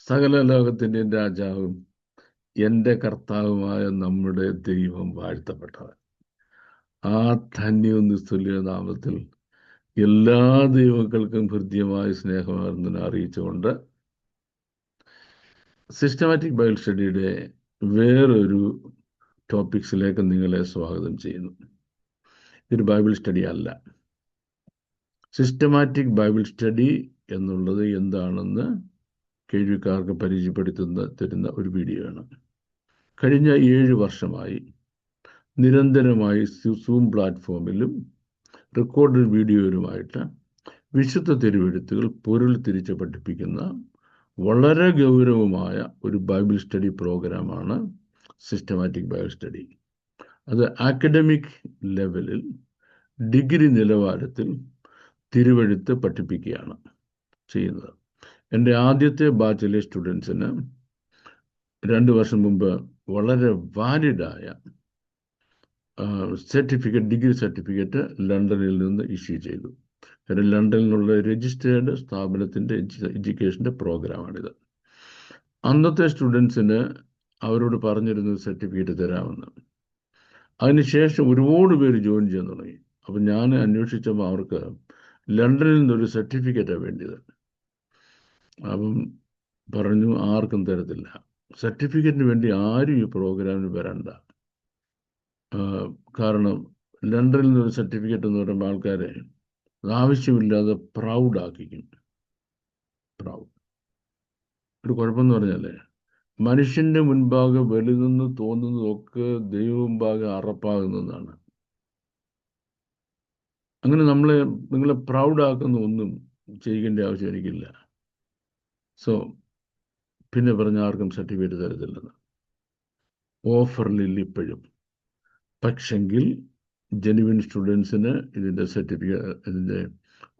സകല ലോകത്തിൻ്റെയും രാജാവും എൻ്റെ കർത്താവുമായ നമ്മുടെ ദൈവം വാഴ്ത്തപ്പെട്ടവൻ. ആ ധന്യവും നിസ്തുല്യ നാമത്തിൽ എല്ലാ ദൈവങ്ങൾക്കും ഹൃദ്യമായ സ്നേഹമാർന്നതിനെ അറിയിച്ചുകൊണ്ട് സിസ്റ്റമാറ്റിക് ബൈബിൾ സ്റ്റഡിയുടെ വേറൊരു ടോപ്പിക്സിലേക്ക് നിങ്ങളെ സ്വാഗതം ചെയ്യുന്നു. ഇതൊരു ബൈബിൾ സ്റ്റഡി അല്ല. സിസ്റ്റമാറ്റിക് ബൈബിൾ സ്റ്റഡി എന്നുള്ളത് എന്താണെന്ന് കേൾവിക്കാർക്ക് തരുന്ന ഒരു വീഡിയോ ആണ്. കഴിഞ്ഞ 7 വർഷമായി നിരന്തരമായി സൂം പ്ലാറ്റ്ഫോമിലും റെക്കോർഡഡ് വീഡിയോയിലുമായിട്ട് വിശുദ്ധ തിരുവെഴുത്തുകൾ പൊരുൾ തിരിച്ച് പഠിപ്പിക്കുന്ന വളരെ ഗൗരവമായ ഒരു ബൈബിൾ സ്റ്റഡി പ്രോഗ്രാമാണ് സിസ്റ്റമാറ്റിക് ബൈബിൾ സ്റ്റഡി. അത് അക്കാഡമിക് ലെവലിൽ ഡിഗ്രി നിലവാരത്തിൽ തിരുവെഴുത്ത് പഠിപ്പിക്കുകയാണ് ചെയ്യുന്നത്. എൻ്റെ ആദ്യത്തെ ബാച്ചിലെ സ്റ്റുഡൻസിന് 2 വർഷം മുമ്പ് വളരെ വാലിഡായ ഡിഗ്രി സർട്ടിഫിക്കറ്റ് ലണ്ടനിൽ നിന്ന് ഇഷ്യൂ ചെയ്തു. കാരണം ലണ്ടനിലുള്ള രജിസ്റ്റേർഡ് സ്ഥാപനത്തിൻ്റെ എഡ്യൂക്കേഷൻ്റെ പ്രോഗ്രാമാണിത്. അന്നത്തെ സ്റ്റുഡൻസിന് അവരോട് പറഞ്ഞിരുന്നത് സർട്ടിഫിക്കറ്റ് തരാമെന്ന്. അതിനുശേഷം ഒരുപാട് പേര് ജോയിൻ ചെയ്യാൻ തുടങ്ങി. അപ്പം ഞാൻ അന്വേഷിച്ചപ്പോൾ അവർക്ക് ലണ്ടനിൽ നിന്നൊരു സർട്ടിഫിക്കറ്റാണ് വേണ്ടിയത്. അപ്പം പറഞ്ഞു ആർക്കും തരത്തില്ല, സർട്ടിഫിക്കറ്റിന് വേണ്ടി ആരും ഈ പ്രോഗ്രാമിന് വരണ്ട. കാരണം ലണ്ടനിൽ നിന്നൊരു സർട്ടിഫിക്കറ്റ് എന്ന് പറയുമ്പോൾ ആൾക്കാരെ ആവശ്യമില്ലാതെ പ്രൗഡാക്കിക്കും. ഒരു കുഴപ്പമെന്ന് പറഞ്ഞാലേ, മനുഷ്യൻ്റെ മുൻപാകെ വലുതെന്ന് തോന്നുന്നതൊക്കെ ദൈവ മുൻപാകെ അറപ്പാകുന്നതാണ്. അങ്ങനെ നിങ്ങളെ പ്രൗഡാക്കുന്ന ഒന്നും ചെയ്യേണ്ട ആവശ്യം എനിക്കില്ല. സോ പിന്നെ പറഞ്ഞ ആർക്കും സർട്ടിഫിക്കറ്റ് തരത്തില്ലെന്ന്. ഓഫറിലില്ല ഇപ്പോഴും. പക്ഷെങ്കിൽ ജെനുവിൻ സ്റ്റുഡൻസിന് ഇതിൻ്റെ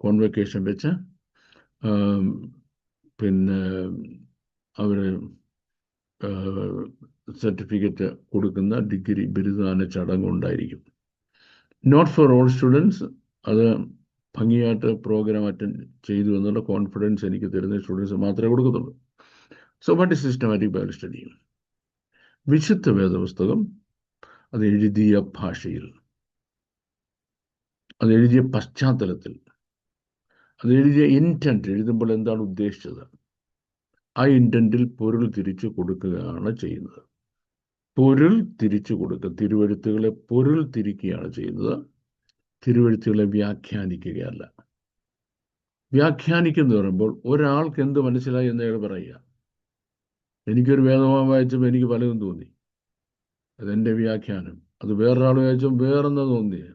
കോൺവെക്കേഷൻ വെച്ച് പിന്നെ അവർ സർട്ടിഫിക്കറ്റ് കൊടുക്കുന്ന ഡിഗ്രി ബിരുദദാന ചടങ്ങുണ്ടായിരിക്കും. Note for all students. അത് ഭംഗിയായിട്ട് പ്രോഗ്രാം അറ്റൻഡ് ചെയ്തു എന്നുള്ള കോൺഫിഡൻസ് എനിക്ക് തരുന്ന സ്റ്റുഡൻസ് മാത്രമേ കൊടുക്കത്തുള്ളൂ. So what is systematic Bible study? വിശുദ്ധ വേദപുസ്തകം അത് എഴുതിയ ഭാഷയിൽ, അത് എഴുതിയ പശ്ചാത്തലത്തിൽ, അത് എഴുതിയ ഇൻറ്റൻറ്റ്, എഴുതുമ്പോൾ എന്താണ് ഉദ്ദേശിച്ചത്, ആ ഇൻറ്റൻറ്റിൽ പൊരുൾ തിരിച്ചു കൊടുക്കുകയാണ് ചെയ്യുന്നത്. പൊരുൾ തിരിച്ചു കൊടുക്കുക, തിരുവെഴുത്തുകളെ പൊരുൾ തിരിക്കുകയാണ് ചെയ്യുന്നത്. തിരുവെഴുത്തുകളെ വ്യാഖ്യാനിക്കുകയല്ല. വ്യാഖ്യാനിക്കുന്നു പറയുമ്പോൾ ഒരാൾക്ക് എന്ത് മനസ്സിലായി എന്ന് അയാൾ പറയുക. എനിക്കൊരു വേദഭാഗം വായിച്ചപ്പോൾ എനിക്ക് പലതും തോന്നി, അതെൻ്റെ വ്യാഖ്യാനം. അത് വേറൊരാൾ വായിച്ചപ്പോൾ വേറെന്താ തോന്നിയത്,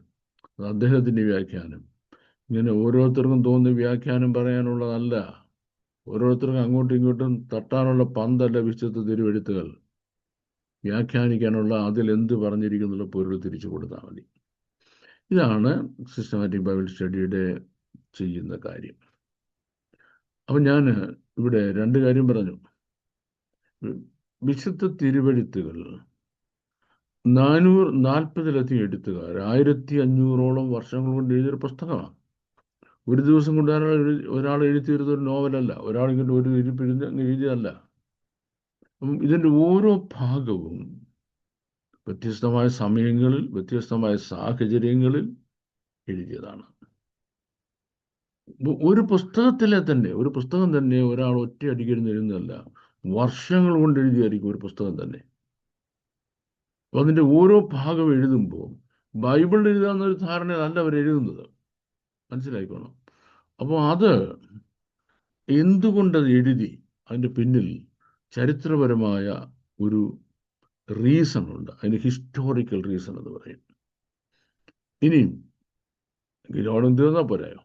അത് അദ്ദേഹത്തിൻ്റെ വ്യാഖ്യാനം. ഇങ്ങനെ ഓരോരുത്തർക്കും തോന്നിയ വ്യാഖ്യാനം പറയാനുള്ളതല്ല. ഓരോരുത്തർക്കും അങ്ങോട്ടും ഇങ്ങോട്ടും തട്ടാനുള്ള പന്തല്ല വിശുദ്ധ തിരുവെഴുത്തുകൾ. വ്യാഖ്യാനിക്കാനുള്ള അതിലെന്ത് പറഞ്ഞിരിക്കുന്നുള്ള പൊരുൾ തിരിച്ചു കൊടുത്താൽ മതി. ഇതാണ് സിസ്റ്റമാറ്റിക് ബൈബിൾ സ്റ്റഡിയുടെ ചെയ്യുന്ന കാര്യം. അപ്പം ഞാൻ ഇവിടെ 2 കാര്യം പറഞ്ഞു. വിശുദ്ധ തിരുവെഴുത്തുകൾ 440-ലധികം എഴുത്തുകാർ 1500ഓളം വർഷങ്ങൾ കൊണ്ട് എഴുതിയൊരു പുസ്തകമാണ്. ഒരു ദിവസം കൊണ്ട് ഒരാൾ എഴുതിയിരുന്നൊരു നോവലല്ല, ഒരാളിങ്ങനെ ഒരു ഇരിപ്പിരുന്ന് അങ്ങ് എഴുതിയതല്ല. അപ്പം ഇതിൻ്റെ ഓരോ ഭാഗവും വ്യത്യസ്തമായ സമയങ്ങളിൽ വ്യത്യസ്തമായ സാഹചര്യങ്ങളിൽ എഴുതിയതാണ്. ഒരു പുസ്തകം തന്നെ ഒരാൾ ഒറ്റയടിക്കിരുന്ന് എഴുതുന്നതല്ല, വർഷങ്ങൾ കൊണ്ട് എഴുതിയായിരിക്കും ഒരു പുസ്തകം തന്നെ. അപ്പം അതിൻ്റെ ഓരോ ഭാഗം എഴുതുമ്പോൾ ബൈബിൾ എഴുതാമെന്നൊരു ധാരണയല്ല അവർ എഴുതുന്നത്, മനസ്സിലായിക്കോണം. അപ്പോൾ അത് എന്തുകൊണ്ടത് എഴുതി, അതിൻ്റെ പിന്നിൽ ചരിത്രപരമായ ഒരു റീസൺ ഉണ്ട്. അതിന് ഹിസ്റ്റോറിക്കൽ റീസൺ എന്ന് പറയും. ഇനിയും ലോകം തീർന്നാൽ പോരായോ,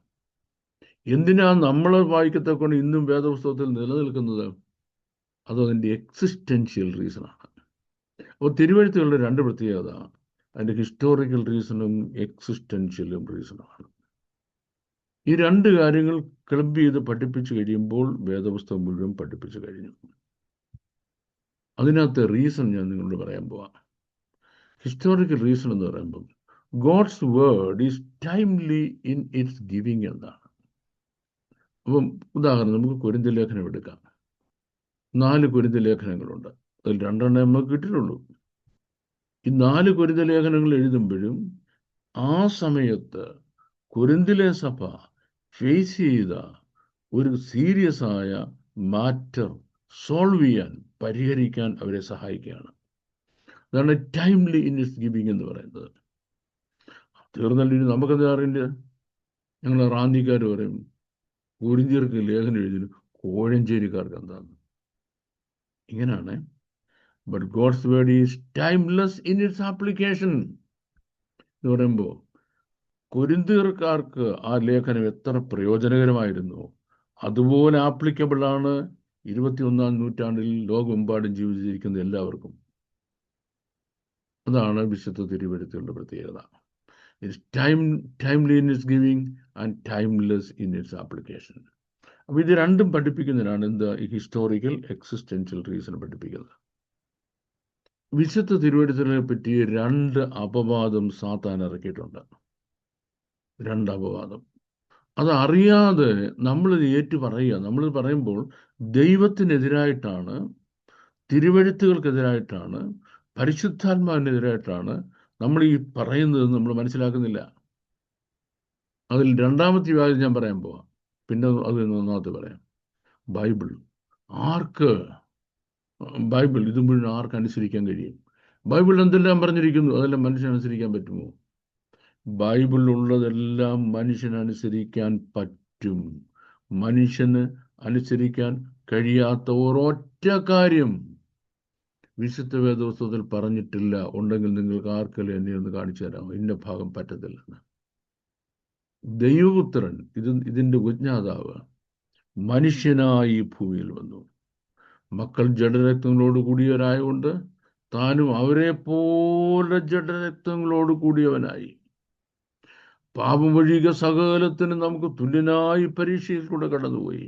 എന്തിനാ നമ്മൾ വായിക്കത്തക്കൊണ്ട് ഇന്നും വേദപുസ്തകത്തിൽ നിലനിൽക്കുന്നത്? അതതിൻ്റെ എക്സിസ്റ്റൻഷ്യൽ റീസണാണ്. അപ്പോൾ തിരുവെഴുത്തുകളുടെ 2 പ്രത്യേകത, അതിൻ്റെ ഹിസ്റ്റോറിക്കൽ റീസണും എക്സിസ്റ്റൻഷ്യലും റീസണുമാണ്. ഈ 2 കാര്യങ്ങൾ ക്ലബ് ചെയ്ത് പഠിപ്പിച്ചു കഴിയുമ്പോൾ വേദപുസ്തകം മുഴുവൻ പഠിപ്പിച്ചു കഴിഞ്ഞു. അതിനകത്ത് റീസൺ ഞാൻ നിങ്ങളോട് പറയാൻ പോവാം. ഹിസ്റ്റോറിക്കൽ റീസൺ എന്ന് പറയുമ്പം God's word is timely in its giving എന്നാണ്. അപ്പം ഉദാഹരണം നമുക്ക് കൊരിന്ത്യലേഖനം എടുക്കാം. 4 കൊരിന്ത്യർ ലേഖനങ്ങളുണ്ട്. അതിൽ 2 നമുക്ക് കിട്ടിയിട്ടുള്ളൂ. ഈ 4 കൊരിന്ത്യർ ലേഖനങ്ങൾ എഴുതുമ്പോഴും ആ സമയത്ത് കൊരിന്തിലെ സഭ ഫേസ് ചെയ്ത ഒരു സീരിയസ് ആയ മാറ്റർ സോൾവ് ചെയ്യാൻ, പരിഹരിക്കാൻ അവരെ സഹായിക്കുകയാണ്. അതാണ് ടൈംലി ഇൻ ഇറ്റ്സ് ഗിവിങ് എന്ന് പറയുന്നത്. തീർന്നല്ലോ, നമുക്കെന്താ അറിയില്ല. ഞങ്ങൾ റാന്നിക്കാർ പറയും കൊരിന്ത്യർക്ക് ലേഖനം എഴുതിന് കോഴഞ്ചേരിക്കാർക്ക് എന്താന്ന്. ഇങ്ങനെയാണ്. But God's word is timeless in its application എന്ന് പറയുമ്പോൾ കൊരിന്ത്യർക്കാർക്ക് ആ ലേഖനം എത്ര പ്രയോജനകരമായിരുന്നു, അതുപോലെ ആപ്ലിക്കബിൾ ആണ് 21-ാം നൂറ്റാണ്ടിൽ ലോകമെമ്പാടും ജീവിച്ചിരിക്കുന്ന എല്ലാവർക്കും. അതാണ് വിശുദ്ധ തിരുവെഴുത്തുകളുടെ പ്രത്യേകത. It's timely in its giving and timeless in its application. അപ്പോൾ ഇത് രണ്ടും പഠിപ്പിക്കുന്നതിനാണ് എന്താ ഈ ഹിസ്റ്റോറിക്കൽ എക്സിസ്റ്റൻഷ്യൽ റീസൺ പഠിപ്പിക്കുന്നത്. വിശുദ്ധ തിരുവെഴുത്തുകളെ പറ്റി 2 അപവാദം സാത്താൻ ഇറക്കിയിട്ടുണ്ട്. 2 അപവാദം. അതറിയാതെ നമ്മളിത് ഏറ്റു പറയുക. നമ്മളിത് പറയുമ്പോൾ ദൈവത്തിനെതിരായിട്ടാണ്, തിരുവെഴുത്തുകൾക്കെതിരായിട്ടാണ്, പരിശുദ്ധാത്മാവിനെതിരായിട്ടാണ് നമ്മൾ ഈ പറയുന്നത്. നമ്മൾ മനസ്സിലാക്കുന്നില്ല. അതിൽ 2ാമത്തെ വിഭാഗം ഞാൻ പറയാൻ പോവാം, പിന്നെ അത് 1ാമത്തെ പറയാം. ബൈബിൾ ഇത് മുഴുവൻ ആർക്ക് അനുസരിക്കാൻ കഴിയും? ബൈബിൾ എന്തെല്ലാം പറഞ്ഞിരിക്കുന്നു അതെല്ലാം മനുഷ്യൻ അനുസരിക്കാൻ പറ്റുമോ? ബൈബിളിലുള്ളതെല്ലാം മനുഷ്യനനുസരിക്കാൻ പറ്റും. മനുഷ്യന് അനുസരിക്കാൻ കഴിയാത്ത ഒരൊറ്റ കാര്യം വിശുദ്ധ വേദപുസ്തകത്തിൽ പറഞ്ഞിട്ടില്ല. ഉണ്ടെങ്കിൽ നിങ്ങൾക്ക് ആർക്കെങ്കിലും എന്നെ ഒന്ന് കാണിച്ചു തരാമോ? ഇന്ന ഭാഗം പറ്റത്തില്ലെന്ന്. ദൈവപുത്രൻ, ഇതിൻ്റെ വിജ്ഞാതാവ് മനുഷ്യനായി ഈ ഭൂമിയിൽ വന്നു. മക്കൾ ജഡരക്തങ്ങളോട് കൂടിയവരായതുകൊണ്ട് താനും അവരെ പോലെ ജഡരക്തങ്ങളോട് കൂടിയവനായി. പാപം ഒഴികെ സകലത്തിന് നമുക്ക് തുല്യനായി പരീക്ഷയിൽ കൂടെ കടന്നുപോയി.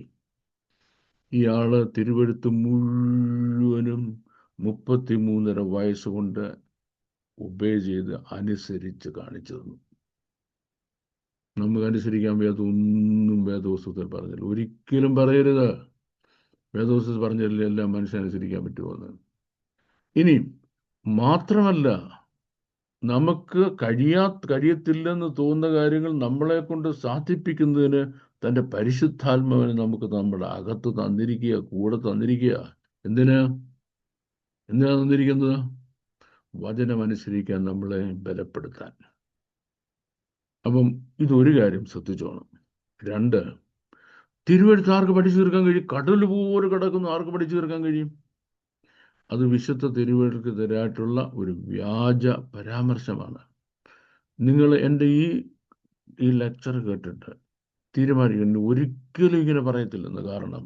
ഇയാള് തിരുവെഴുത്ത് മുഴുവനും 33.5 വയസ്സുകൊണ്ട് ഒബേ ചെയ്ത് അനുസരിച്ച് കാണിച്ചു തന്നു. നമുക്ക് അനുസരിക്കാൻ ഒന്നും വേദപുസ്തകത്തിൽ പറഞ്ഞില്ല. ഒരിക്കലും പറയരുത് വേദപുസ്തകത്തിൽ പറഞ്ഞില്ല എല്ലാം മനുഷ്യൻ അനുസരിക്കാൻ പറ്റുമോ. ഇനി മാത്രമല്ല, നമുക്ക് കഴിയത്തില്ലെന്ന് തോന്നുന്ന കാര്യങ്ങൾ നമ്മളെ കൊണ്ട് സാധിപ്പിക്കുന്നതിന് തൻ്റെ പരിശുദ്ധാത്മാവിനെ നമുക്ക് നമ്മുടെ അകത്ത് തന്നിരിക്കുക, കൂടെ തന്നിരിക്കുക. എന്തിനാ തന്നിരിക്കുന്നത്? വചനമനുസരിക്കാൻ നമ്മളെ ബലപ്പെടുത്താൻ. അപ്പം ഇതൊരു കാര്യം ശ്രദ്ധിച്ചോണം. 2, തിരുവെഴുത്ത് ആർക്ക് പഠിച്ചു തീർക്കാൻ കഴിയും? കടൽ പോലെ കിടക്കുന്ന ആർക്ക് പഠിച്ചു തീർക്കാൻ കഴിയും? അത് വിശുദ്ധ തിരുവെഴുത്തിനെതിരായിട്ടുള്ള ഒരു വ്യാജ പരാമർശമാണ്. നിങ്ങൾ എൻ്റെ ഈ ലെക്ചർ കേട്ടിട്ട് തീരുമാനിക്കുന്നു ഒരിക്കലും ഇങ്ങനെ പറയത്തില്ലെന്ന്. കാരണം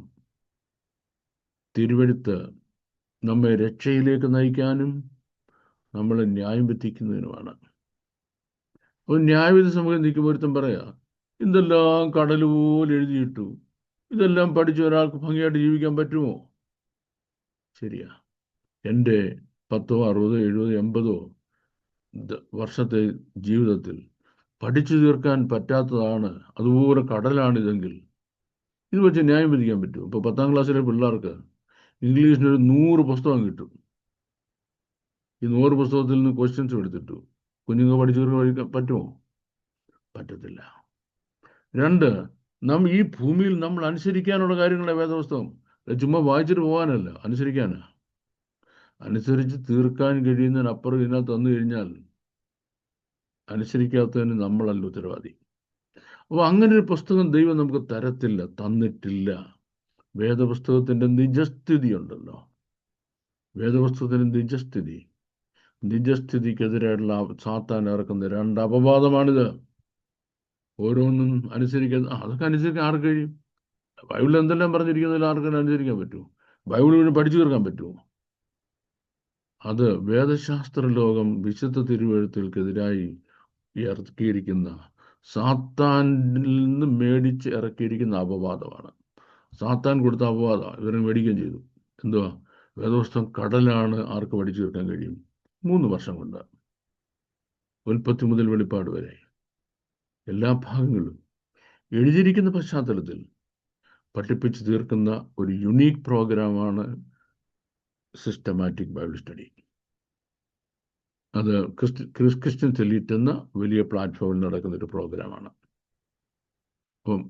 തിരുവെഴുത്ത് നമ്മെ രക്ഷയിലേക്ക് നയിക്കാനും നമ്മളെ ന്യായം വിധിക്കുന്നതിനുമാണ്. ഒരു ന്യായവിധി സമൂഹം നിൽക്കുമ്പോൾ ഒരുത്തം പറയാ, ഇതെല്ലാം കടൽ പോലെ എഴുതിയിട്ടു, ഇതെല്ലാം പഠിച്ച ഒരാൾക്ക് ഭംഗിയായിട്ട് ജീവിക്കാൻ പറ്റുമോ? ശരിയാ. എൻ്റെ 10, 60, 70, 80 വർഷത്തെ ജീവിതത്തിൽ പഠിച്ചു തീർക്കാൻ പറ്റാത്തതാണ്, അതുപോലെ കടലാണിതെങ്കിൽ ഇത് വെച്ച് ന്യായം വിധിക്കാൻ പറ്റുമോ? ഇപ്പോൾ 10ാം ക്ലാസ്സിലെ പിള്ളേർക്ക് ഇംഗ്ലീഷിനൊരു 100 പുസ്തകം കിട്ടും. ഈ 100 പുസ്തകത്തിൽ നിന്ന് ക്വസ്റ്റ്യൻസ് എടുത്തിട്ടു കുഞ്ഞുങ്ങൾ പഠിച്ചു തീർക്കാൻ പറ്റുമോ? പറ്റത്തില്ല. 2, ഈ ഭൂമിയിൽ നമ്മൾ അനുസരിക്കാനുള്ള കാര്യങ്ങളെ വേദപുസ്തകം ചുമ്മാ വായിച്ചിട്ട് പോകാനല്ല, അനുസരിക്കാനാ. അനുസരിച്ച് തീർക്കാൻ കഴിയുന്നതിനപ്പുറം ഇതിനകത്ത് തന്നു കഴിഞ്ഞാൽ അനുസരിക്കാത്തതിന് നമ്മളല്ല ഉത്തരവാദി. അപ്പോൾ അങ്ങനെ ഒരു പുസ്തകം ദൈവം നമുക്ക് തരത്തില്ല, തന്നിട്ടില്ല. വേദപുസ്തകത്തിൻ്റെ നിജസ്ഥിതി ഉണ്ടല്ലോ, വേദപുസ്തകത്തിൻ്റെ നിജസ്ഥിതിക്കെതിരായിട്ടുള്ള സാത്താൻ ഇറക്കുന്ന 2 അപവാദമാണിത്. ഓരോന്നും അനുസരിക്കാൻ, അതൊക്കെ അനുസരിക്കാൻ ആർക്ക് കഴിയും? ബൈബിളിൽ എന്തെല്ലാം പറഞ്ഞിരിക്കുന്നതിൽ ആർക്കെല്ലാം അനുസരിക്കാൻ പറ്റുമോ? ബൈബിൾ മുഴുവൻ പഠിച്ചു തീർക്കാൻ പറ്റുമോ? അത് വേദശാസ്ത്ര ലോകം വിശുദ്ധ തിരുവെഴുത്തുകൾക്കെതിരായി ഇറക്കിയിരിക്കുന്ന, സാത്താനിൽ നിന്ന് മേടിച്ച് ഇറക്കിയിരിക്കുന്ന അപവാദമാണ്. സാത്താൻ കൊടുത്ത അപവാദം ഇവരെ മേടിക്കുകയും ചെയ്തു. എന്തുവാ? വേദപുസ്തകം കടലാണ്, ആർക്ക് പഠിച്ചു തീർക്കാൻ കഴിയും? 3 വർഷം കൊണ്ട് ഉൽപ്പത്തി മുതൽ വെളിപ്പാട് വരെ എല്ലാ ഭാഗങ്ങളും എഴുതിയിരിക്കുന്ന പശ്ചാത്തലത്തിൽ പഠിപ്പിച്ച് തീർക്കുന്ന ഒരു യുണീക്ക് പ്രോഗ്രാമാണ് സിസ്റ്റമാറ്റിക് ബൈബിൾ സ്റ്റഡി. അത് ക്രിസ്ത്യൻസ് എലീറ്റ് എന്ന വലിയ പ്ലാറ്റ്ഫോമിൽ നടക്കുന്ന ഒരു പ്രോഗ്രാമാണ്. അപ്പം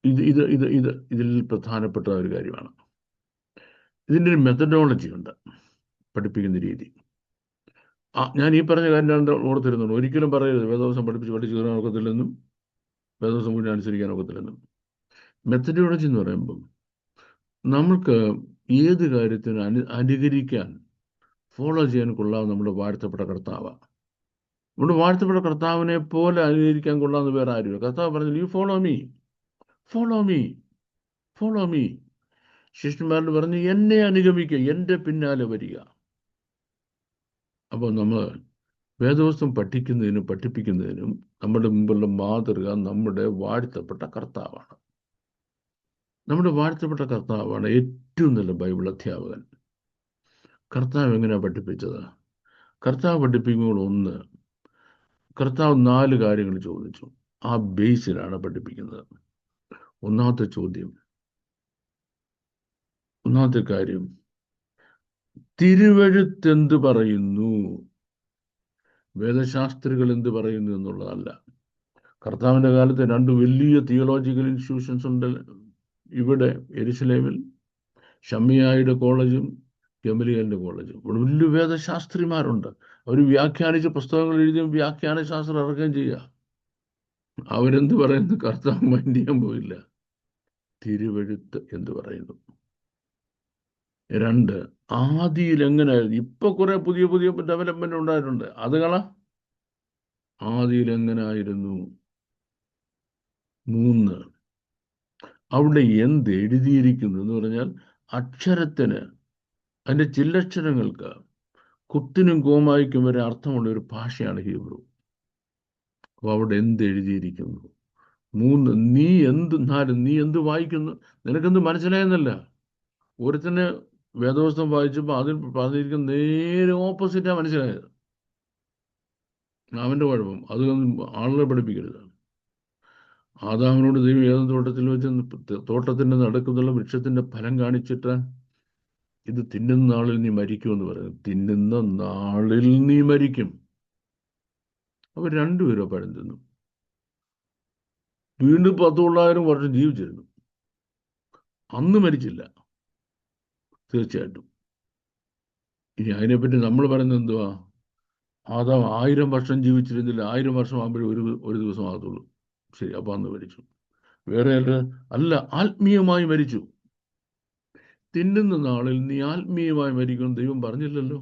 ഇതിൽ പ്രധാനപ്പെട്ട ഒരു കാര്യമാണ്. ഇതിൻ്റെ ഒരു മെത്തഡോളജി ഉണ്ട്, പഠിപ്പിക്കുന്ന രീതി. ഞാൻ ഈ പറഞ്ഞ കാര്യം ഓർത്തിരുന്നുണ്ട്. ഒരിക്കലും പറയരുത് വേദവസം പഠിപ്പിച്ച് തീരാൻ ഒക്കത്തില്ലെന്നും വേദവസം മുഴുവൻ അനുസരിക്കാൻ ഒക്കത്തില്ലെന്നും. മെത്തഡോളജി എന്ന് പറയുമ്പം നമ്മൾക്ക് ഏത് കാര്യത്തിനും അനുകരിക്കാൻ, ഫോളോ ചെയ്യാൻ കൊള്ളാവുന്ന നമ്മുടെ വാഴ്ത്തപ്പെട്ട കർത്താവാണ്. നമ്മുടെ വാഴ്ത്തപ്പെട്ട കർത്താവിനെ പോലെ അനുകരിക്കാൻ കൊള്ളാവുന്ന വേറെ ആരുമില്ല. കർത്താവ് പറഞ്ഞത് you follow me, follow me, follow me. ശിഷ്യന്മാരോട് പറഞ്ഞ് എന്നെ അനുഗമിക്കുക, എൻ്റെ പിന്നാലെ വരിക. അപ്പോൾ നമ്മൾ വേദവസ്തം പഠിക്കുന്നതിനും പഠിപ്പിക്കുന്നതിനും നമ്മുടെ മുമ്പുള്ള മാതൃക നമ്മുടെ വാഴ്ത്തപ്പെട്ട കർത്താവാണ്. നമ്മുടെ വാഴ്ത്തപ്പെട്ട കർത്താവാണ് ഏറ്റവും നല്ല ബൈബിൾ അധ്യാപകൻ. കർത്താവ് എങ്ങനെയാണ് പഠിപ്പിച്ചത്? കർത്താവ് പഠിപ്പിക്കുമ്പോൾ കർത്താവ് 4 കാര്യങ്ങൾ ചോദിച്ചു. ആ ബേസിലാണ് പഠിപ്പിക്കുന്നത്. ഒന്നാമത്തെ കാര്യം, തിരുവെഴുത്തെന്ത് പറയുന്നു, വേദശാസ്ത്രികൾ എന്ത് പറയുന്നു എന്നുള്ളതല്ല. കർത്താവിൻ്റെ കാലത്ത് 2 വലിയ തിയോളജിക്കൽ ഇൻസ്റ്റിറ്റ്യൂഷൻസ് ഉണ്ട് ഇവിടെ യെരുശലേമിൽ. ഷമ്മിയായുടെ കോളേജും ഗമലിയേലിൻ്റെ കോളേജും. ഇവിടെ വലിയ വേദശാസ്ത്രിമാരുണ്ട്. അവർ വ്യാഖ്യാനിച്ച പുസ്തകങ്ങൾ എഴുതിയും വ്യാഖ്യാന ശാസ്ത്രം ഇറക്കുകയും ചെയ്യുക. അവരെന്ത് പറയുന്നു കർത്താവ് മൈൻഡ് ചെയ്യാൻ പോയില്ല. തിരുവെഴുത്ത് എന്ത് പറയുന്നു. 2, ആദിയിൽ എങ്ങനെയായിരുന്നു. ഇപ്പൊ കുറെ പുതിയ ഡെവലപ്മെന്റ് ഉണ്ടായിട്ടുണ്ട്. ആദിയിൽ എങ്ങനായിരുന്നു. 3, അവിടെ എന്ത് എഴുതിയിരിക്കുന്നു എന്ന് പറഞ്ഞാൽ അക്ഷരത്തിന്, അതിൻ്റെ ചില്ലക്ഷരങ്ങൾക്ക് കുത്തിനും കോമായിക്കും വരെ അർത്ഥമുള്ള ഒരു ഭാഷയാണ് ഹീബ്രു. അപ്പോൾ അവിടെ എന്ത് എഴുതിയിരിക്കുന്നു. 3, നീ എന്ത് വായിക്കുന്നു, നിനക്കെന്ത് മനസ്സിലായെന്നല്ല. ഒരുത്തന്നെ വേദവസ്തം വായിച്ചപ്പോൾ അതിൽ പറഞ്ഞിരിക്കുന്ന നേരെ ഓപ്പോസിറ്റാണ് മനസ്സിലായത്. അവൻ്റെ കുഴപ്പം. അത് ആളുകളെ പഠിപ്പിക്കരുത്. ആദാമിനോട് ദൈവം ഏത് തോട്ടത്തിൽ വെച്ച് തോട്ടത്തിൻ്റെ നടുക്കുന്നുള്ള വൃക്ഷത്തിൻ്റെ ഫലം കാണിച്ചിട്ട് ഇത് തിന്നുന്ന നാളിൽ നീ മരിക്കുമെന്ന് പറയുന്നു. തിന്നുന്ന നാളിൽ നീ മരിക്കും. അവർ 2 പേരും പഴം തിന്നു. വീണ്ടും 10,000 വർഷം ജീവിച്ചിരുന്നു. അന്ന് മരിച്ചില്ല തീർച്ചയായിട്ടും. ഇനി അതിനെപ്പറ്റി നമ്മൾ പറയുന്നത് എന്തുവാ? ആദാം 1000 വർഷം ജീവിച്ചിരുന്നില്ല. 1000 വർഷം ആകുമ്പോഴേ ഒരു ദിവസം ആകത്തുള്ളൂ. ശരി, അപ്പൊ അന്ന് മരിച്ചു. വേറെ അല്ല, ആത്മീയമായി മരിച്ചു. തിന്നുന്ന നാളിൽ നീ ആത്മീയമായി മരിക്കും ദൈവം പറഞ്ഞില്ലല്ലോ.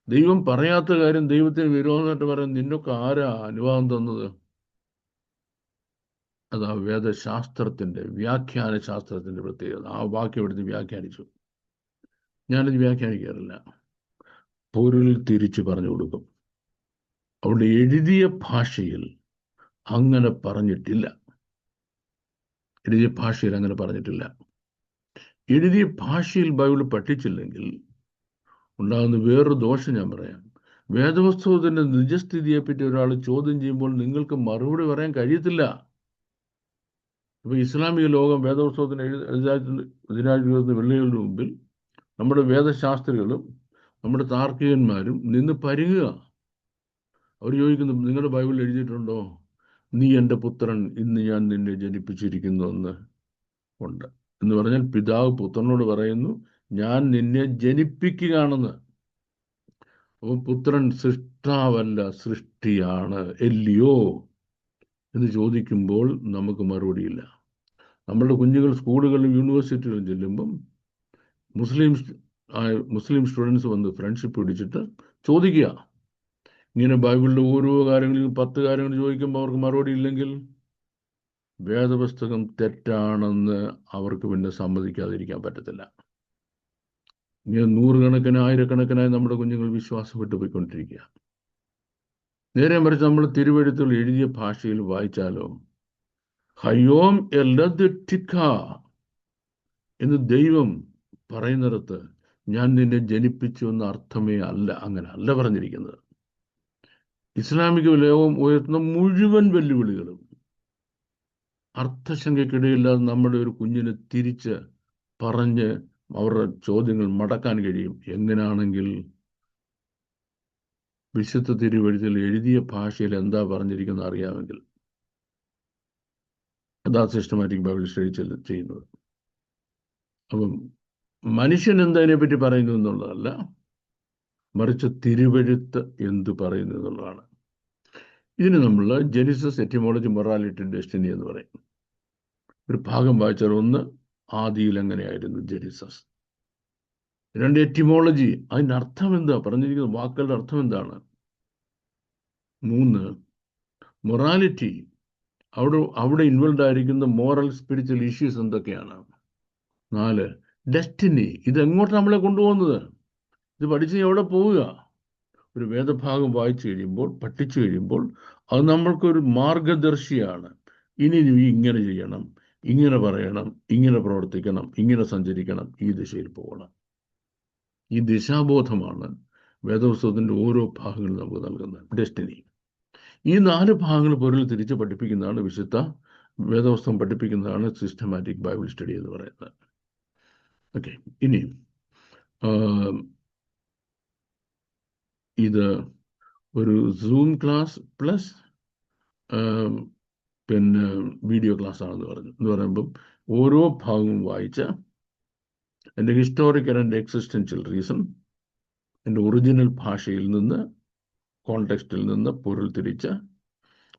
ദൈവം പറയാത്ത കാര്യം ദൈവത്തിന് വിരോധമായിട്ട് പറയാൻ നിന്നൊക്കെ ആരാ അനുവാദം തന്നത്? അതാ വേദശാസ്ത്രത്തിന്റെ, വ്യാഖ്യാന ശാസ്ത്രത്തിന്റെ പ്രത്യേകത. ആ വാക്യം എടുത്ത് വ്യാഖ്യാനിച്ചു. ഞാനിത് വ്യാഖ്യാനിക്കാറില്ല, പൊരുൾ തിരിച്ചു പറഞ്ഞു കൊടുക്കും. അവിടെ എഴുതിയ ഭാഷയിൽ അങ്ങനെ പറഞ്ഞിട്ടില്ല. എഴുതിയ ഭാഷയിൽ ബൈബിൾ പഠിച്ചില്ലെങ്കിൽ ഉണ്ടാകുന്ന വേറൊരു ദോഷം ഞാൻ പറയാം. വേദപുസ്തകത്തിന്റെ നിജസ്ഥിതിയെപ്പറ്റി ഒരാൾ ചോദ്യം ചെയ്യുമ്പോൾ നിങ്ങൾക്ക് മറുപടി പറയാൻ കഴിയത്തില്ല. ഇപ്പൊ ഇസ്ലാമിക ലോകം വേദപുസ്തകത്തിന് എതിരായിട്ടുള്ള വെള്ളികളുടെ മുമ്പിൽ നമ്മുടെ വേദശാസ്ത്രികളും നമ്മുടെ താർക്കികന്മാരും നിന്ന് പരുങ്ങുക. അവർ ചോദിക്കുന്നു, നിങ്ങളുടെ ബൈബിളിൽ എഴുതിയിട്ടുണ്ടോ നീ എൻ്റെ പുത്രൻ, ഇന്ന് ഞാൻ നിന്നെ ജനിപ്പിച്ചിരിക്കുന്നു എന്ന് ഉണ്ട് എന്ന് പറഞ്ഞാൽ പിതാവ് പുത്രനോട് പറയുന്നു, ഞാൻ നിന്നെ ജനിപ്പിക്കുകയാണെന്ന്. അപ്പോൾ പുത്രൻ സൃഷ്ടാവല്ല, സൃഷ്ടിയാണ്, എല്ലിയോ എന്ന് ചോദിക്കുമ്പോൾ നമുക്ക് മറുപടിയില്ല. നമ്മളുടെ കുഞ്ഞുങ്ങൾ സ്കൂളുകളിലും യൂണിവേഴ്സിറ്റികളിലും ചെല്ലുമ്പം മുസ്ലിം സ്റ്റുഡൻസ് വന്ന് ഫ്രണ്ട്ഷിപ്പ് പിടിച്ചിട്ട് ചോദിക്കുക, ഇങ്ങനെ ബൈബിളിലെ ഓരോ കാര്യങ്ങളിലും 10 കാര്യങ്ങൾ ചോദിക്കുമ്പോൾ അവർക്ക് മറുപടി ഇല്ലെങ്കിൽ വേദപുസ്തകം തെറ്റാണെന്ന് അവർക്ക് പിന്നെ സമ്മതിക്കാതിരിക്കാൻ പറ്റത്തില്ല. ഇങ്ങനെ 100 കണക്കിന് 1000 നമ്മുടെ കുഞ്ഞുങ്ങൾ വിശ്വാസം വിട്ടു പോയിക്കൊണ്ടിരിക്കുക. നേരെ മറിച്ച് നമ്മൾ തിരുവെഴുത്തുകൾ എഴുതിയ ഭാഷയിൽ വായിച്ചാലോ, ഹയോം എല്ലദ്ധിക്ക എന്ന് ദൈവം പറയുന്നിടത്ത് ഞാൻ നിന്നെ ജനിപ്പിച്ചു എന്ന അർത്ഥമേ അല്ല, അങ്ങനെ അല്ല പറഞ്ഞിരിക്കുന്നത്. ഇസ്ലാമിക ലോകം ഉയർത്തുന്ന മുഴുവൻ വെല്ലുവിളികളും അർത്ഥശങ്കയ്ക്കിടയില്ലാതെ നമ്മുടെ ഒരു കുഞ്ഞിനെ തിരിച്ച് പറഞ്ഞ് അവരുടെ ചോദ്യങ്ങൾ മടക്കാൻ കഴിയും. എങ്ങനെയാണെങ്കിൽ വിശുദ്ധ തിരുവെഴുത്തിൽ എഴുതിയ ഭാഷയിൽ എന്താ പറഞ്ഞിരിക്കുന്നത് അറിയാമെങ്കിൽ. അതാ സിസ്റ്റമാറ്റിക് ബൈബിൾ സ്റ്റഡി ചെയ്യുന്നത്. അപ്പം മനുഷ്യൻ എന്തതിനെ പറ്റി പറയുന്നു എന്നുള്ളതല്ല, മറിച്ച് തിരുവെഴുത്ത് എന്ത് പറയുന്നു എന്നുള്ളതാണ്. ഇതിന് നമ്മൾ ജെനിസിസ്, എറ്റിമോളജി, മൊറാലിറ്റി, ഡെസ്റ്റിനി എന്ന് പറയും. ഒരു ഭാഗം വായിച്ചാൽ ഒന്ന്, ആദിയിൽ എങ്ങനെയായിരുന്നു ജെനിസസ്. രണ്ട്, എറ്റിമോളജി, അതിൻ്റെ അർത്ഥം എന്താ, പറഞ്ഞിരിക്കുന്ന വാക്കുകളുടെ അർത്ഥം എന്താണ്. മൂന്ന്, മൊറാലിറ്റി, അവിടെ ഇൻവോൾവ് ആയിരിക്കുന്ന മോറൽ സ്പിരിച്വൽ ഇഷ്യൂസ് എന്തൊക്കെയാണ്. നാല്, ഡെസ്റ്റിനി, ഇതെങ്ങോട്ട് നമ്മളെ കൊണ്ടുപോകുന്നത്, ഇത് പഠിച്ച് എവിടെ പോവുക. ഒരു വേദഭാഗം വായിച്ചു കഴിയുമ്പോൾ, പഠിച്ചു കഴിയുമ്പോൾ അത് നമ്മൾക്കൊരു മാർഗദർശിയാണ്. ഇനി നീ ഇങ്ങനെ ചെയ്യണം, ഇങ്ങനെ പറയണം, ഇങ്ങനെ പ്രവർത്തിക്കണം, ഇങ്ങനെ സഞ്ചരിക്കണം, ഈ ദിശയിൽ പോകണം. ഈ ദിശാബോധമാണ് വേദപുസ്തകത്തിൻ്റെ ഓരോ ഭാഗങ്ങളും നമുക്ക് നൽകുന്നത്. ഡെസ്റ്റിനി. ഈ 4 ഭാഗങ്ങൾ പൊരുൾ തിരിച്ച് പഠിപ്പിക്കുന്നതാണ് വിശുദ്ധ വേദപുസ്തകം പഠിപ്പിക്കുന്നതാണ് സിസ്റ്റമാറ്റിക് ബൈബിൾ സ്റ്റഡി എന്ന് പറയുന്നത്. ഓക്കെ, ഇനി ഇത് ഒരു സൂം ക്ലാസ് പ്ലസ് പിന്നെ വീഡിയോ ക്ലാസ് ആണെന്ന് പറഞ്ഞു. എന്ന് പറയുമ്പം ഓരോ ഭാഗവും വായിച്ച എൻ്റെ ഹിസ്റ്റോറിക്കൽ ആൻഡ് എക്സിസ്റ്റൻഷ്യൽ റീസൺ, എൻ്റെ ഒറിജിനൽ ഭാഷയിൽ നിന്ന്, കോണ്ടെക്സ്റ്റിൽ നിന്ന് പൊരുൾ തിരിച്ച്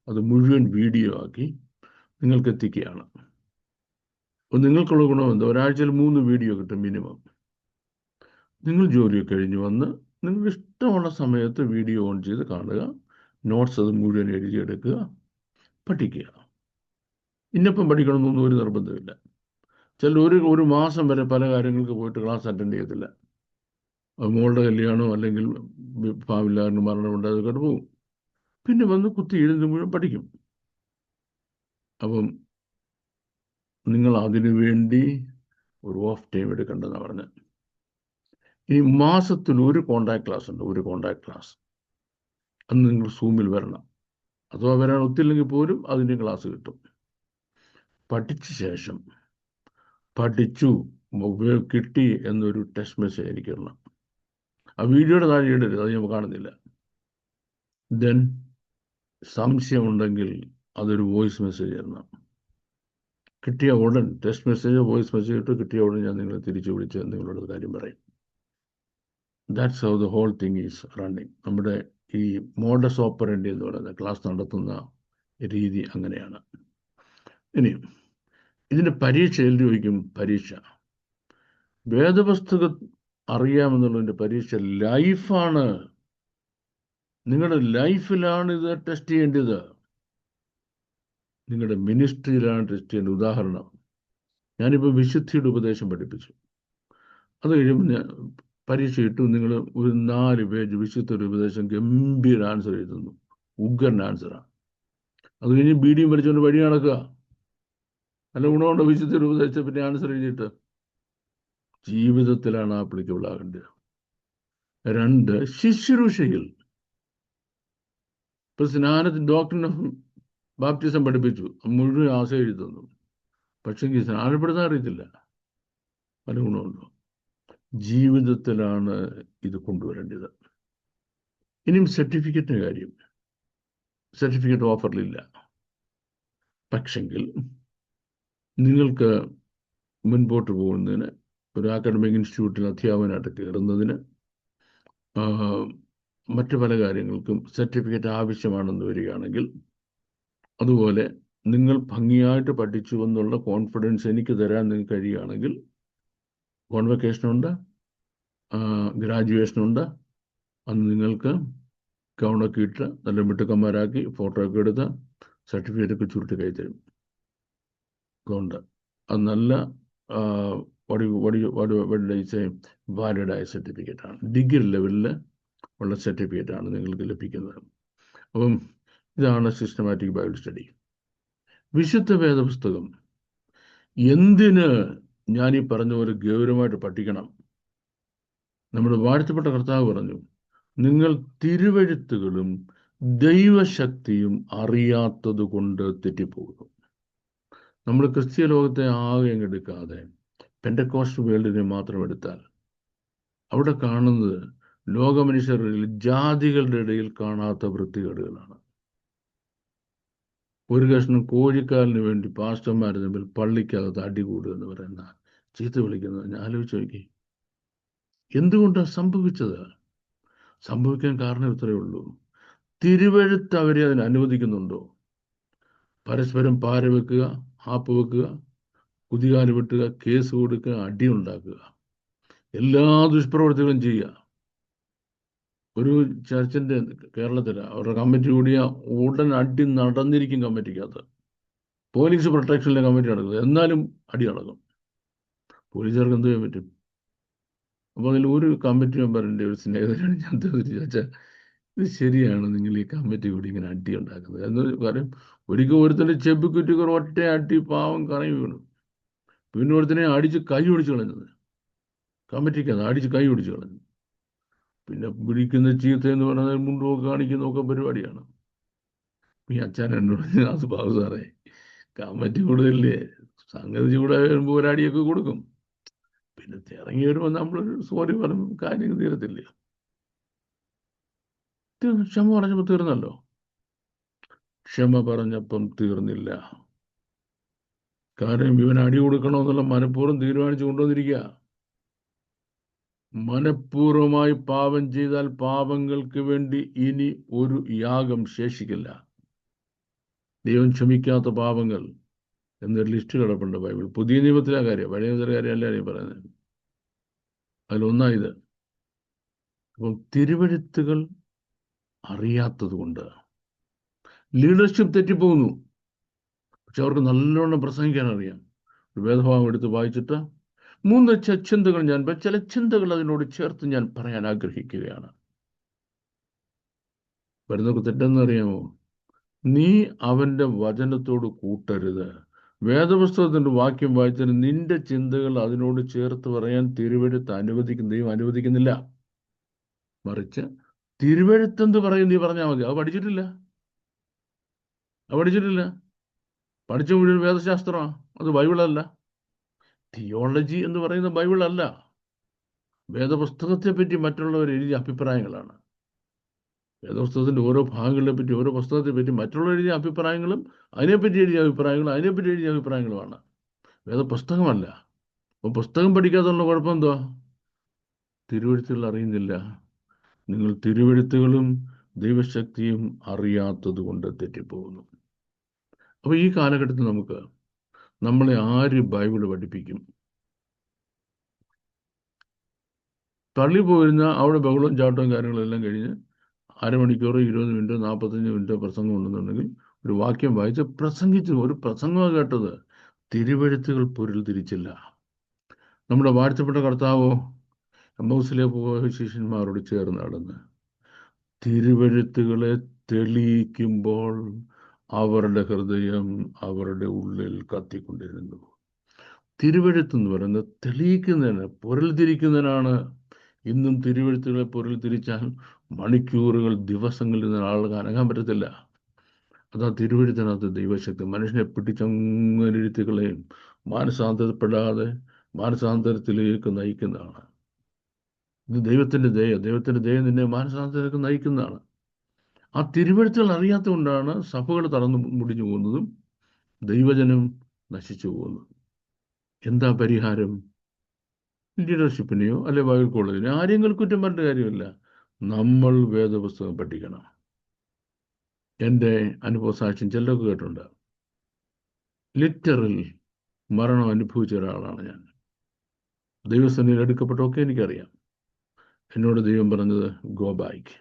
അത് മുഴുവൻ വീഡിയോ ആക്കി നിങ്ങൾക്ക് എത്തിക്കുകയാണ്. അപ്പോൾ നിങ്ങൾക്കുള്ള ഗുണം എന്താ, ഒരാഴ്ചയിൽ 3 വീഡിയോ കിട്ടും മിനിമം. നിങ്ങൾ ജോലിയൊക്കെ കഴിഞ്ഞ് വന്ന് നിങ്ങൾക്ക് ഇഷ്ടമുള്ള സമയത്ത് വീഡിയോ ഓൺ ചെയ്ത് കാണുക, നോട്ട്സ് അത് മുഴുവൻ എഴുതിയെടുക്കുക, പഠിക്കുക. ഇന്നിപ്പം പഠിക്കണമെന്നൊന്നും ഒരു നിർബന്ധമില്ല. ചില ഒരു മാസം വരെ പല കാര്യങ്ങൾക്ക് പോയിട്ട് ക്ലാസ് അറ്റൻഡ് ചെയ്യത്തില്ല. മോളുടെ കല്യാണമോ അല്ലെങ്കിൽ ഫാമിലിയാറിന് മരണമുണ്ടായത് കൊണ്ട് പോകും. പിന്നെ വന്ന് കുത്തി എഴുതി മുഴുവൻ പഠിക്കും. അപ്പം നിങ്ങൾ അതിനു വേണ്ടി ഒരു ഓഫ് ടൈം എടുക്കേണ്ടതെന്നാണ് പറഞ്ഞത്. ഈ മാസത്തിൽ ഒരു കോണ്ടാക്ട് ക്ലാസ് ഉണ്ട്, ഒരു കോണ്ടാക്ട് ക്ലാസ്. അന്ന് നിങ്ങൾ സൂമിൽ വരണം. അഥവാ വരാൻ ഒത്തില്ലെങ്കിൽ പോലും അതിൻ്റെ ക്ലാസ് കിട്ടും. പഠിച്ച ശേഷം പഠിച്ചു കിട്ടി എന്നൊരു ടെക്സ്റ്റ് മെസ്സേജ് എനിക്ക് ഇടണം. ആ വീഡിയോയുടെ താഴെ ഇടരുത്, അത് ഞാൻ കാണുന്നില്ല. ദെൻ സംശയമുണ്ടെങ്കിൽ അതൊരു വോയിസ് മെസ്സേജ് ഇടണം. കിട്ടിയ ഉടൻ ടെക്സ്റ്റ് മെസ്സേജ്, വോയിസ് മെസ്സേജ് ഇട്ട് കിട്ടിയ ഉടൻ ഞാൻ നിങ്ങളെ തിരിച്ചു വിളിച്ച് നിങ്ങളോട് കാര്യം പറയും. That's how the whole thing is running. നമ്മുടെ ഈ മോഡസ് ഓപ്പറൻഡി എന്ന് പറയുന്ന ക്ലാസ് നടത്തുന്ന രീതി അങ്ങനെയാണ്. ഇനി ഇതിൻ്റെ പരീക്ഷ എഴുതി വയ്ക്കും. പരീക്ഷ വേദപുസ്തകം അറിയാമെന്നുള്ളതിൻ്റെ പരീക്ഷ ലൈഫാണ്. നിങ്ങളുടെ ലൈഫിലാണ് ഇത് ടെസ്റ്റ് ചെയ്യേണ്ടത്. നിങ്ങളുടെ മിനിസ്ട്രിയിലാണ് ടെസ്റ്റ് ചെയ്യേണ്ടത്. ഉദാഹരണം, ഞാനിപ്പോൾ വിശുദ്ധിയുടെ ഉപദേശം പഠിപ്പിച്ചു. അത് കഴിയുമ്പോൾ ഞാൻ പരീക്ഷ ഇട്ടു. നിങ്ങൾ ഒരു 4 പേജ് വിശുദ്ധ ഉപദേശം ഗംഭീര ആൻസർ എഴുതുന്നു, ഉഗ്രൻ ആൻസറാണ്. അത് കഴിഞ്ഞ് ബീഡിയും പഠിച്ചുകൊണ്ട് വഴി നടക്കുക. നല്ല ഗുണമുണ്ട് വിശുദ്ധ ഉപദേശത്തെ പറ്റി ആൻസർ എഴുതിയിട്ട്. ജീവിതത്തിലാണ് ആപ്ലിക്കബിൾ ആകേണ്ടത്. 2, ശുശ്രൂഷയിൽ. ഇപ്പൊ സ്നാനത്തിന് ഡോക്ടറിന് ബാപ്റ്റിസം പഠിപ്പിച്ചു, മുഴുവൻ ആശ എഴുതുന്നു. പക്ഷേ സ്നാനപ്പെടുത്താൻ അറിയത്തില്ല. പല ഗുണമുണ്ടോ. ജീവിതത്തിലാണ് ഇത് കൊണ്ടുവരേണ്ടത്. ഇനിയും സർട്ടിഫിക്കറ്റിൻ്റെ കാര്യം, സർട്ടിഫിക്കറ്റ് ഓഫറിലില്ല. പക്ഷെങ്കിൽ നിങ്ങൾക്ക് മുൻപോട്ട് പോകുന്നതിന്, ഒരു അക്കാഡമിക് ഇൻസ്റ്റിറ്റ്യൂട്ടിൽ അധ്യാപകനായിട്ട് കയറുന്നതിന്, മറ്റു പല കാര്യങ്ങൾക്കും സർട്ടിഫിക്കറ്റ് ആവശ്യമാണെന്ന് വരികയാണെങ്കിൽ, അതുപോലെ നിങ്ങൾ ഭംഗിയായിട്ട് പഠിച്ചു എന്നുള്ള കോൺഫിഡൻസ് എനിക്ക് തരാൻ നിങ്ങൾക്ക് കഴിയുകയാണെങ്കിൽ, കോൺവെക്കേഷനുണ്ട്, ഗ്രാജുവേഷനുണ്ട്. അന്ന് നിങ്ങൾക്ക് ഗൗണൊക്കെ ഇട്ട് നല്ല മിട്ടുക്കന്മാരാക്കി ഫോട്ടോ ഒക്കെ എടുത്ത് സർട്ടിഫിക്കറ്റൊക്കെ ചുരുട്ടി കൈ തരും. അതുകൊണ്ട് അത് നല്ല വാലിഡായ സർട്ടിഫിക്കറ്റാണ്. ഡിഗ്രി ലെവലിൽ ഉള്ള സർട്ടിഫിക്കറ്റാണ് നിങ്ങൾക്ക് ലഭിക്കുന്നത്. അപ്പം ഇതാണ് സിസ്റ്റമാറ്റിക് ബൈബിൾ സ്റ്റഡി. വിശുദ്ധ വേദപുസ്തകം എന്തിന് ഞാനീ പറഞ്ഞ പോലെ ഗൗരവമായിട്ട് പഠിക്കണം? നമ്മുടെ വാഴ്ത്തപ്പെട്ട കർത്താവ് പറഞ്ഞു, നിങ്ങൾ തിരുവെഴുത്തുകളും ദൈവശക്തിയും അറിയാത്തത് കൊണ്ട് തെറ്റിപ്പോകുന്നു. നമ്മൾ ക്രിസ്തീയ ലോകത്തെ ആകെ എടുക്കാതെ പെൻഡക്കോസ്റ്റ് വേൾഡിനെ മാത്രം എടുത്താൽ അവിടെ കാണുന്നത് ലോകമനുഷ്യരിൽ ജാതികളുടെ ഇടയിൽ കാണാത്ത വൃത്തികേടുകളാണ്. ഒരു കഷ്ണം കോഴിക്കാലിന് വേണ്ടി പാസ്റ്റർമാർ തമ്മിൽ പള്ളിക്കകത്ത് അടികൂടുക എന്ന് പറയുന്ന, ചീത്ത വിളിക്കുന്നത് ഞാൻ ആലോചിച്ച് നോക്കി. എന്തുകൊണ്ടാണ് സംഭവിച്ചത്? സംഭവിക്കാൻ കാരണം ഇത്രയേ ഉള്ളൂ. തിരുവെഴുത്ത് അവരെ അതിന് അനുവദിക്കുന്നുണ്ടോ? പരസ്പരം പാര വെക്കുക, ആപ്പ് വെക്കുക, കുതികാല് വെട്ടുക, കേസ് കൊടുക്കുക, അടിയുണ്ടാക്കുക, എല്ലാ ദുഷ്പ്രവർത്തികളും ചെയ്യുക. ഒരു ചർച്ചിന്റെ കേരളത്തിൽ അവരുടെ കമ്മിറ്റി കൂടിയ ഉടൻ അടി നടന്നിരിക്കും കമ്മിറ്റിക്കകത്ത്. പോലീസ് പ്രൊട്ടക്ഷനിലെ കമ്മിറ്റി നടക്കുന്നത്, എന്നാലും അടി നടക്കും. പോലീസുകാർക്ക് എന്ത് ചെയ്യാൻ പറ്റും? അപ്പോൾ അതിൽ ഒരു കമ്മിറ്റി മെമ്പറിൻ്റെ ഒരു സ്നേഹിതനാണ് ഞാൻ ചോദിച്ചാൽ, ഇത് ശരിയാണ് നിങ്ങൾ ഈ കമ്മിറ്റി കൂടി ഇങ്ങനെ അടി ഉണ്ടാക്കുന്നത് എന്ന് പറയും. ഒരിക്കൽ ഒരുത്തൻ്റെ ചെബിക്കുറ്റിക്കർ ഒറ്റ അടി പാവം കറങ്ങി വീണു. പിന്നെ ഒരുത്തനെ അടിച്ച് കൈ ഒടിച്ച് കളഞ്ഞത്, കമ്മിറ്റിക്കത് അടിച്ച് കൈ ഒടിച്ച് കളഞ്ഞു. പിന്നെ പിടിക്കുന്ന ചീത്ത എന്ന് പറഞ്ഞാൽ മുണ്ടൊക്കെ കാണിക്കുന്നൊക്കെ പരിപാടിയാണ്. ഈ അച്ഛൻ എന്നോട് അത് ബാബു സാറേ, കമ്മിറ്റി കൂടുതലേ, സംഗതി ചൂടായി വരുമ്പോൾ ഒരടിയൊക്കെ കൊടുക്കും, പിന്നെ ഇറങ്ങി വരുമ്പോൾ നമ്മൾ സോറി പറഞ്ഞു കാര്യങ്ങൾ തീരത്തില്ല. ക്ഷമ പറഞ്ഞപ്പോൾ തീർന്നല്ലോ. ക്ഷമ പറഞ്ഞപ്പം തീർന്നില്ല. കാരണം ഇവൻ അടി കൊടുക്കണമെന്നുള്ള മനഃപൂർവ്വം തീരുമാനിച്ചു കൊണ്ടുവന്നിരിക്കുക. മനഃപൂർവമായി പാപം ചെയ്താൽ പാപങ്ങൾക്ക് വേണ്ടി ഇനി ഒരു യാഗം ശേഷിക്കില്ല. ദൈവം ക്ഷമിക്കാത്ത പാപങ്ങൾ എന്നൊരു ലിസ്റ്റ് കിടപ്പുണ്ട് ബൈബിൾ. പുതിയ നിയമത്തിലെ കാര്യം, പഴയ നിയമത്തിലെ കാര്യം അല്ല പറയുന്നത്. അതിലൊന്നായത്. അപ്പം തിരുവെഴുത്തുകൾ അറിയാത്തത് കൊണ്ട് ലീഡർഷിപ്പ് തെറ്റിപ്പോകുന്നു. പക്ഷെ അവർക്ക് നല്ലോണം പ്രസംഗിക്കാൻ അറിയാം. ഒരു വേദഭാഗം എടുത്ത് വായിച്ചിട്ട് 3 ചിന്തകൾ ചില ചിന്തകൾ അതിനോട് ചേർത്ത് ഞാൻ പറയാൻ ആഗ്രഹിക്കുകയാണ്. വരുന്നവർക്ക് തെറ്റെന്ന് അറിയാമോ? നീ അവൻ്റെ വചനത്തോട് കൂട്ടരുത്. വേദപുസ്തകത്തിൻ്റെ വാക്യം വായിച്ചാൽ നിന്റെ ചിന്തകൾ അതിനോട് ചേർത്ത് പറയാൻ തിരുവെഴുത്ത് ദൈവം അനുവദിക്കുന്നില്ല. മറിച്ച് തിരുവെഴുത്തെന്ത് പറയും നീ പറഞ്ഞാൽ മതി. അത് പഠിച്ചിട്ടില്ല. പഠിച്ച മുഴുവൻ വേദശാസ്ത്രമാണ്, അത് ബൈബിളല്ല. തിയോളജി എന്ന് പറയുന്ന ബൈബിളല്ല. വേദപുസ്തകത്തെ പറ്റി മറ്റുള്ളവർ എഴുതിയ അഭിപ്രായങ്ങളാണ്. വേദപുസ്തകത്തിൻ്റെ ഓരോ ഭാഗങ്ങളെ പറ്റി, ഓരോ പുസ്തകത്തെ പറ്റി മറ്റുള്ളവർ എഴുതിയ അഭിപ്രായങ്ങളും അതിനെപ്പറ്റി എഴുതിയ അഭിപ്രായങ്ങളുമാണ്. വേദപുസ്തകമല്ല. അപ്പോൾ പുസ്തകം പഠിക്കാത്തുള്ള കുഴപ്പം എന്തുവാ? തിരുവെഴുത്തുകൾ അറിയുന്നില്ല. നിങ്ങൾ തിരുവെഴുത്തുകളും ദൈവശക്തിയും അറിയാത്തത് കൊണ്ട് തെറ്റിപ്പോകുന്നു. അപ്പോൾ ഈ കാലഘട്ടത്തിൽ നമ്മളെ ആര് ബൈബിള് പഠിപ്പിക്കും? തള്ളി പോയിരുന്ന അവിടെ ബഹളവും ചാട്ടവും കാര്യങ്ങളെല്ലാം കഴിഞ്ഞ് അരമണിക്കൂറോ 20 മിനിറ്റോ 45 മിനിറ്റോ പ്രസംഗം ഉണ്ടെന്നുണ്ടെങ്കിൽ ഒരു വാക്യം വായിച്ച് പ്രസംഗിച്ചു. ഒരു പ്രസംഗമാണ് കേട്ടത്. തിരുവെഴുത്തുകൾ പൊരുൾ തിരിച്ചില്ല. നമ്മുടെ വാഴ്ത്തപ്പെട്ട കർത്താവോ എമ്മൗസിലെ പോയ ശിഷ്യന്മാരോട് ചേർന്ന് നടന്ന് തിരുവെഴുത്തുകളെ തെളിയിക്കുമ്പോൾ അവരുടെ ഹൃദയം അവരുടെ ഉള്ളിൽ കത്തിക്കൊണ്ടിരുന്നു. തിരുവെഴുത്തെന്ന് പറയുന്നത് തെളിയിക്കുന്നതിന്, പൊരുൾ തിരിക്കുന്നതിനാണ്. ഇന്നും തിരുവെഴുത്തുകളെ പൊരുൾ തിരിച്ചാൽ മണിക്കൂറുകൾ, ദിവസങ്ങളിൽ നിന്ന് ആളുകൾ അനങ്ങാൻ പറ്റത്തില്ല. അതാ തിരുവെഴുത്തിനകത്ത് ദൈവശക്തി. മനുഷ്യനെ പിടിച്ചങ്ങനെഴുത്തുകളെയും മാനസാന്തരത്തിലേക്ക് നയിക്കുന്നതാണ്. ഇത് ദൈവത്തിൻ്റെ ദയ നിന്നെ മാനസാന്തരത്തിലേക്ക് നയിക്കുന്നതാണ്. ആ തിരുവെഴുത്തുകൾ അറിയാത്തതുകൊണ്ടാണ് സഭകൾ തളർന്നു മുടിഞ്ഞു പോകുന്നതും ദൈവജനം നശിച്ചു പോകുന്നതും. എന്താ പരിഹാരം? ലീഡർഷിപ്പിനെയോ അല്ലെ ബൈബിൾ കോളേജിനെയോ ആരെങ്കിലും കുറ്റം പറഞ്ഞ കാര്യമില്ല. നമ്മൾ വേദപുസ്തകം പഠിക്കണം. എൻ്റെ അനുഭവ സാക്ഷ്യം ചിലരൊക്കെ കേട്ടിട്ടുണ്ട്. ലിറ്ററൽ മരണം അനുഭവിച്ച ഒരാളാണ് ഞാൻ. ദൈവസേനയിൽ എടുക്കപ്പെട്ടൊക്കെ എനിക്കറിയാം. എന്നോട് ദൈവം പറഞ്ഞത് ഗോ ബാക്ക്.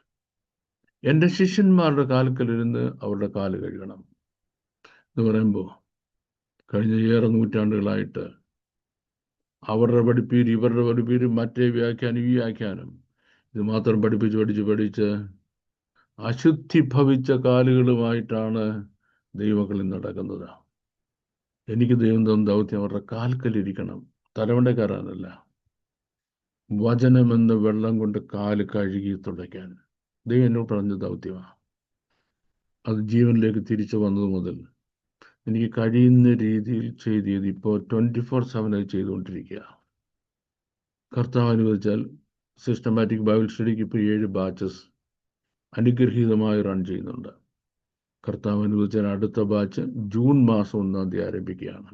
എൻ്റെ ശിഷ്യന്മാരുടെ കാൽക്കലിരുന്ന് അവരുടെ കാല് കഴുകണം എന്ന് പറയുമ്പോൾ കഴിഞ്ഞ ഏറെ നൂറ്റാണ്ടുകളായിട്ട് അവരുടെ പഠിപ്പീര്, ഇവരുടെ പഠിപ്പീര്, മറ്റേ വ്യാഖ്യാനം, ഈ വ്യാഖ്യാനം, ഇത് മാത്രം പഠിച്ച് അശുദ്ധി ഭവിച്ച കാലുകളുമായിട്ടാണ് ദൈവമക്കളിൽ നടക്കുന്നത്. എനിക്ക് ദൈവം തന്ന ദൗത്യം അവരുടെ കാൽക്കലിരിക്കണം, തലവണ്ടക്കാരാനല്ല. വചനമെന്ന വെള്ളം കൊണ്ട് കാല് കഴുകി തുടയ്ക്കാൻ ദൈവം എന്നോട് പറഞ്ഞ ദൗത്യമാണ്. അത് ജീവനിലേക്ക് തിരിച്ചു വന്നത് മുതൽ എനിക്ക് കഴിയുന്ന രീതിയിൽ ചെയ്ത് ഇപ്പോൾ 24/7 അത് ചെയ്തുകൊണ്ടിരിക്കുക. കർത്താവ് അനുവദിച്ചാൽ സിസ്റ്റമാറ്റിക് ബൈബിൾ സ്റ്റഡിക്ക് ഇപ്പോൾ 7 ബാച്ചസ് അനുഗ്രഹീതമായി റൺ ചെയ്യുന്നുണ്ട്. കർത്താവ് അനുവദിച്ചാൽ അടുത്ത ബാച്ച് ജൂൺ മാസം 1-ാം തീയതി ആരംഭിക്കുകയാണ്.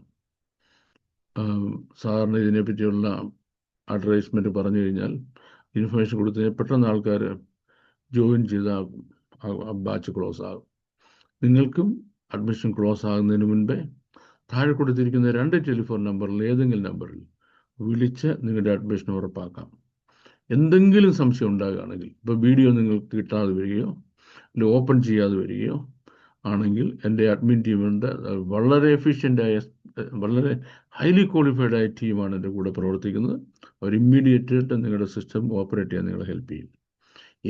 സാറിന് ഇതിനെപ്പറ്റിയുള്ള അഡ്വർടൈസ്മെൻറ്റ് പറഞ്ഞു കഴിഞ്ഞാൽ, ഇൻഫർമേഷൻ കൊടുത്ത് പെട്ടെന്ന് ആൾക്കാർ ജോയിൻ ചെയ്ത ബാച്ച് ക്ലോസ് ആകും. നിങ്ങൾക്കും അഡ്മിഷൻ ക്ലോസ് ആകുന്നതിന് മുൻപേ താഴെ കൊടുത്തിരിക്കുന്ന 2 ടെലിഫോൺ നമ്പറിൽ ഏതെങ്കിലും നമ്പറിൽ വിളിച്ച് നിങ്ങളുടെ അഡ്മിഷൻ ഉറപ്പാക്കാം. എന്തെങ്കിലും സംശയം ഉണ്ടാകുകയാണെങ്കിൽ, ഇപ്പോൾ വീഡിയോ നിങ്ങൾക്ക് കിട്ടാതെ വരികയോ അല്ലെങ്കിൽ ഓപ്പൺ ചെയ്യാതെ വരികയോ ആണെങ്കിൽ, എൻ്റെ അഡ്മിൻ ടീമുണ്ട്. വളരെ എഫിഷ്യൻ്റായ, വളരെ ഹൈലി ക്വാളിഫൈഡ് ആയ ടീമാണ് എൻ്റെ കൂടെ പ്രവർത്തിക്കുന്നത്. അവർ ഇമ്മീഡിയറ്റായിട്ട് നിങ്ങളുടെ സിസ്റ്റം ഓപ്പറേറ്റ് ചെയ്യാൻ നിങ്ങളെ ഹെൽപ്പ് ചെയ്യും.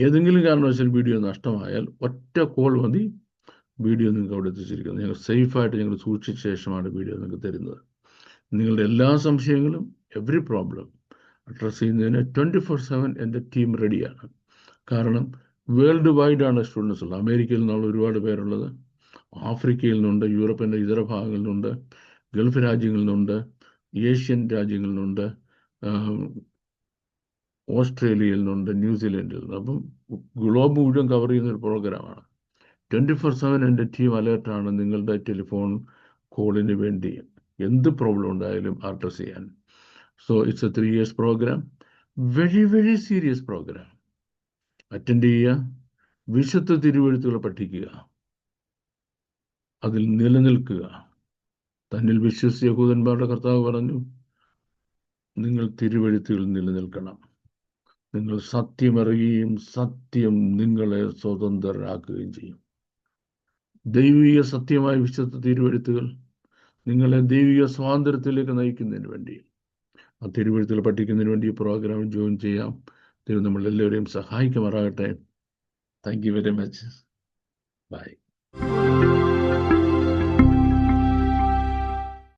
ഏതെങ്കിലും കാരണവശാൽ വീഡിയോ നഷ്ടമായാൽ ഒറ്റ കോൾ മതി, വീഡിയോ നിങ്ങൾക്ക് അവിടെ എത്തിച്ചിരിക്കുന്നത്. ഞങ്ങൾ സേഫായിട്ട് ഞങ്ങൾ സൂക്ഷിച്ച ശേഷമാണ് വീഡിയോ നിങ്ങൾക്ക് തരുന്നത്. നിങ്ങളുടെ എല്ലാ സംശയങ്ങളും, എവറി പ്രോബ്ലം അഡ്രസ്സ് ചെയ്യുന്നതിന് 24/7 എൻ്റെ ടീം റെഡിയാണ്. കാരണം വേൾഡ് വൈഡാണ് സ്റ്റുഡൻസ് ഉള്ളത്. അമേരിക്കയിൽ നിന്നുള്ള ഒരുപാട് പേരുള്ളത്, ആഫ്രിക്കയിൽ നിന്നുണ്ട്, യൂറോപ്പിൻ്റെ ഇതര ഭാഗങ്ങളിൽ നിന്നുണ്ട്, ഗൾഫ് രാജ്യങ്ങളിൽ നിന്നുണ്ട്, ഏഷ്യൻ രാജ്യങ്ങളിൽ നിന്നുണ്ട്, ഓസ്ട്രേലിയയിൽ നിന്നുണ്ട്, ന്യൂസിലൻഡിൽ നിന്നുണ്ട്. അപ്പം ഗ്ലോബ് മുഴുവൻ കവർ ചെയ്യുന്നൊരു പ്രോഗ്രാമാണ്. 24/7 എൻ്റെ ടീം അലേർട്ടാണ് നിങ്ങളുടെ ടെലിഫോൺ കോളിന് വേണ്ടി എന്ത് പ്രോബ്ലം ഉണ്ടായാലും അഡ്രസ് ചെയ്യാൻ. So it's a 3 years programme. Very very serious programme. Attend ചെയ്യുക, വിശുദ്ധ തിരുവെഴുത്തുകൾ പഠിക്കുക, അതിൽ നിലനിൽക്കുക. തന്നിൽ വിശ്വസിച്ച യഹൂദന്മാരുടെ കർത്താവ് പറഞ്ഞു, നിങ്ങൾ തിരുവെഴുത്തുകളിൽ നിലനിൽക്കണം. നിങ്ങൾ സത്യമറിയുകയും സത്യം നിങ്ങളെ സ്വതന്ത്രരാക്കുകയും ചെയ്യും. ദൈവിക സത്യമായ വിശുദ്ധ തിരുവെഴുത്തുകൾ നിങ്ങളെ ദൈവിക സ്വാതന്ത്ര്യത്തിലേക്ക് നയിക്കുന്നതിന് വേണ്ടി, ആ തിരുവെഴുത്തുകൾ പഠിക്കുന്നതിന് വേണ്ടി ഈ പ്രോഗ്രാം ജോയിൻ ചെയ്യാം. ദൈവം നമ്മളെല്ലാവരെയും സഹായിക്കുമാറാകട്ടെ. Thank you very much. By.